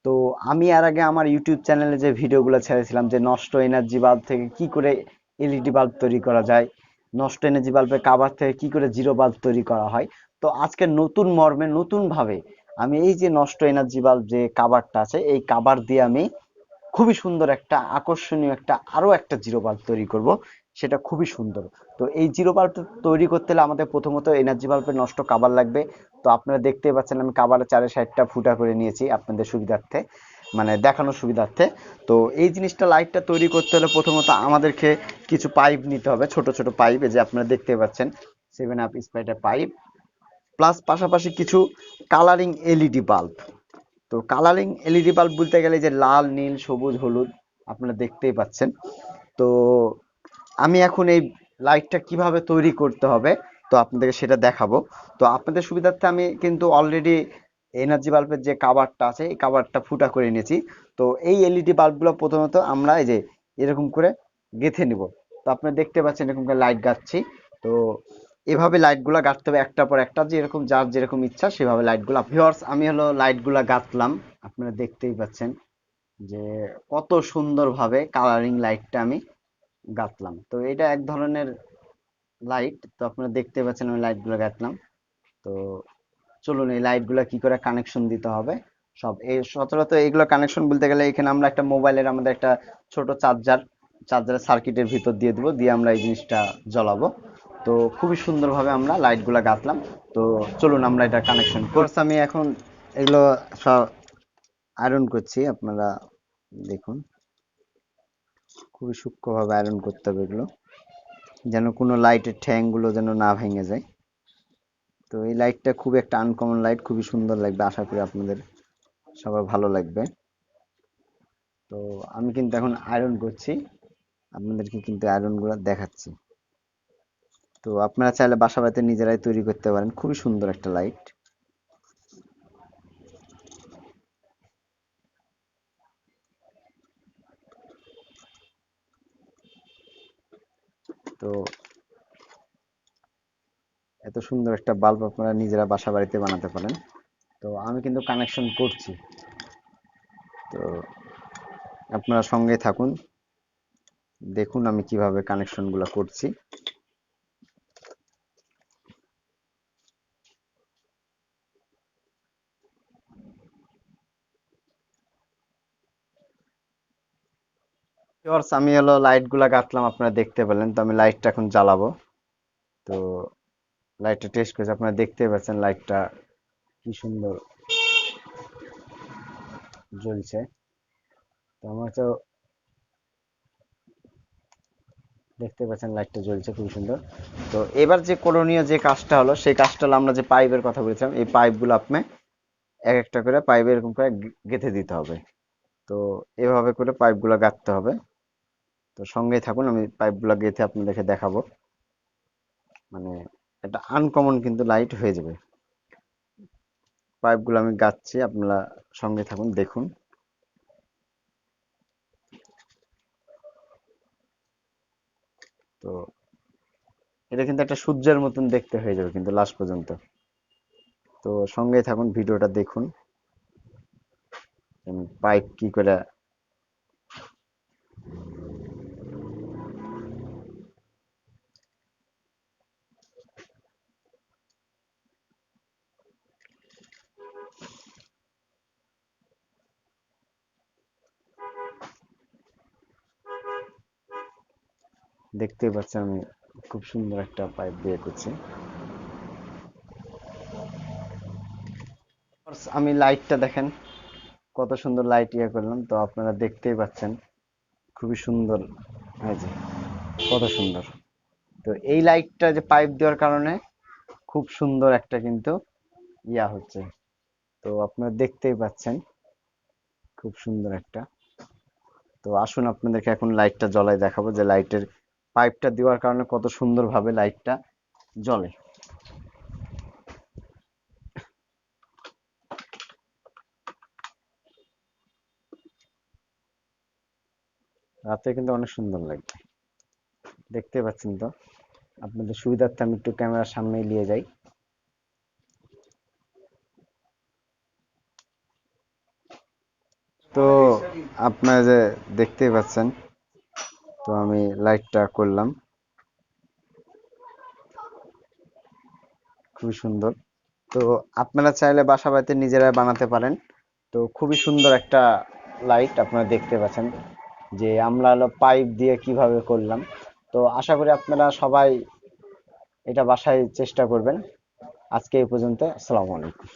তো আমি এর আগে আমার ইউটিউব চ্যানেলে যে ভিডিওগুলো ছেড়েছিলাম যে নষ্ট এনার্জি বাল্ব থেকে কি করে এলইডি বাল্ব তৈরি করা যায়, নষ্ট এনার্জি বাল্বের কাভার থেকে কি করে জিরো বাল্ব তৈরি করা হয়। তো আজকে নতুন মর্মে নতুন ভাবে আমি এই যে নষ্ট এনার্জি বাল্ব যে কাভারটা আছে এই কাভার দিয়ে আমি খুবই সুন্দর একটা আকর্ষণীয় একটা আরো একটা জিরো বাল্ব তৈরি করব, সেটা খুবই সুন্দর। তো এই জিরো বাল্ব তৈরি করতে হলে আমাদের প্রথমত এনার্জি বাল্বের নষ্ট কাভার লাগবে। তো আপনারা দেখতেই পাচ্ছেন আমি কাভারের চারে সাইডটা ফুটা করে নিয়েছি আপনাদের সুবিধার্থে, মানে দেখানোর সুবিধার্থে। তো এই জিনিসটা লাইটটা তৈরি করতে হলে প্রথমত আমাদেরকে কিছু পাইপ নিতে হবে, ছোট ছোট পাইপ, এই যে আপনারা দেখতে পাচ্ছেন 7 আপ স্পাইটার পাইপ, প্লাস পাশাপাশি কিছু কালারিং এলইডি বাল্ব। তো কালারিং এলইডি বাল্ব বলতে গেলে যে লাল নীল সবুজ হলুদ আপনারা দেখতেই পাচ্ছেন। তো আমি এখন এই লাইটটা কিভাবে তৈরি করতে হবে তো আপনাদেরকে সেটা দেখাবো। তো আপনাদের সুবিধার্থে আমি কিন্তু অলরেডি এনার্জি বাল্বের যে কাভারটা আছে এই কাভারটা ফুটা করে নিয়েছি। তো এই এলইডি বাল্বগুলো প্রথমত আমরা এই যে এরকম করে গেঁথে নিব। তো আপনারা দেখতে পাচ্ছেন এরকম করে লাইট গাচ্ছি। তো এভাবে লাইটগুলো গাঁথতে হবে একটার পর একটা, যেরকম যার যেরকম ইচ্ছা সেভাবে লাইটগুলো। ভিউয়ার্স আমি হলো লাইটগুলো গাঁথলাম, আপনারা দেখতেই পাচ্ছেন যে কত সুন্দরভাবে কালারিং লাইটটা আমি গাঁথলাম। তো এটা এক ধরনের লাইট, তো আপনারা দেখতে পাচ্ছেন আমি লাইটগুলো গাঁথলাম। তো চলুন এই লাইটগুলো কি করে কানেকশন দিতে হবে সব এই সচরাচর এইগুলো কানেকশন বলতে গেলে এখানে আমরা একটা মোবাইলের আমাদের একটা ছোট চার্জারের সার্কিটের ভিতর দিয়ে দেবো, দিয়ে আমরা এই জিনিসটা জ্বালাবো। তো খুবই সুন্দরভাবে আমরা লাইটগুলো গাঁথলাম। তো চলুন আমরা এটা কানেকশন করছি। আমি এখন এগুলো সব আয়রন করছি, আপনারা দেখুন খুবই সূক্ষ্মভাবে আয়রন করতে হবে এগুলো, যেন কোনো লাইটের ঠ্যাংগুলো যেন না ভেঙে যায়। তো এই লাইটটা খুব একটা আনকমন লাইট, খুবই সুন্দর লাগবে, আশা করি আপনাদের সবার ভালো লাগবে। তো আমি কিন্তু এখন আয়রন করছি, আপনাদেরকে কিন্তু আয়রন গুলো দেখাচ্ছি। তো আপনারা চাইলে বাসা বাড়িতে নিজেরাই তৈরি করতে পারেন, খুবই সুন্দর একটা লাইট। তো এত সুন্দর একটা বাল্ব আপনারা নিজেরা বাসা বাড়িতে বানাতে পারেন। তো আমি কিন্তু কানেকশন করছি, তো আপনারা সঙ্গে থাকুন, দেখুন আমি কিভাবে কানেকশন গুলা করছি। ভিউয়ার্স আমি হলো লাইট গুলা গাঁথলাম, আপনারা দেখতে পেলেন। তো আমি লাইটটা এখন জ্বালাবো। তো লাইটটা টেস্ট করেছি, আপনারা দেখতে পাচ্ছেন লাইটটা কি সুন্দর জ্বলছে। তো আমার তো দেখতে পাচ্ছেন লাইটটা জ্বলছে খুবই সুন্দর। তো এবার যে করণীয় যে কাজটা হলো সেই কাজটা হলো আমরা যে পাইপের কথা বলেছিলাম এই পাইপগুলো আপনি এক একটা করে পাইপ এরকম করে গেঁথে দিতে হবে। তো এভাবে করে পাইপগুলো গাঁথতে হবে। তো সঙ্গেই থাকুন, আমি পাইপগুলো গেঁথে আপনাদেরকে দেখাবো। মানে এটা আনকমন কিন্তু লাইট হয়ে যাবে। পাইপগুলো আমি গাঁথছি, আপনারা সঙ্গে থাকুন দেখুন। তো এটা কিন্তু একটা সূর্যের মতন দেখতে হয়ে যাবে কিন্তু লাস্ট পর্যন্ত। তো সঙ্গেই থাকুন, ভিডিওটা দেখুন পাইপ কি করে। দেখতেই পাচ্ছেন আমি খুব সুন্দর একটা পাইপ দিয়ে করছি। আমি লাইটটা দেখেন কত সুন্দর লাইট ইয়ে করলাম, তো আপনারা দেখতেই পাচ্ছেন খুবই সুন্দর। এই যে কত সুন্দর। তো এই লাইটটা যে পাইপ দেওয়ার কারণে খুব সুন্দর একটা কিন্তু ইয়া হচ্ছে। তো আপনারা দেখতেই পাচ্ছেন খুব সুন্দর একটা। তো আসুন আপনাদেরকে এখন লাইটটা জ্বলাই দেখাবো যে লাইটের পাইপটা দেওয়ার কারণে কত সুন্দরভাবে লাইটটা জ্বলে। রাতে কিন্তু অনেক সুন্দর লাগবে, দেখতে পাচ্ছেন তো। আপনাদের সুবিধার্থে আমি একটু ক্যামেরার সামনে নিয়ে যাই। আপনারা যে দেখতেই পাচ্ছেন, তো আমি লাইটটা করলাম, খুবই সুন্দর। তো আপনারা চাইলে বাসা বাড়িতে নিজেরা বানাতে পারেন। তো খুবই সুন্দর একটা লাইট আপনারা দেখতে পাচ্ছেন, যে আমরা হলো পাইপ দিয়ে কিভাবে করলাম। তো আশা করি আপনারা সবাই এটা বাসায় চেষ্টা করবেন। আজকে এই পর্যন্ত। আসসালামু আলাইকুম।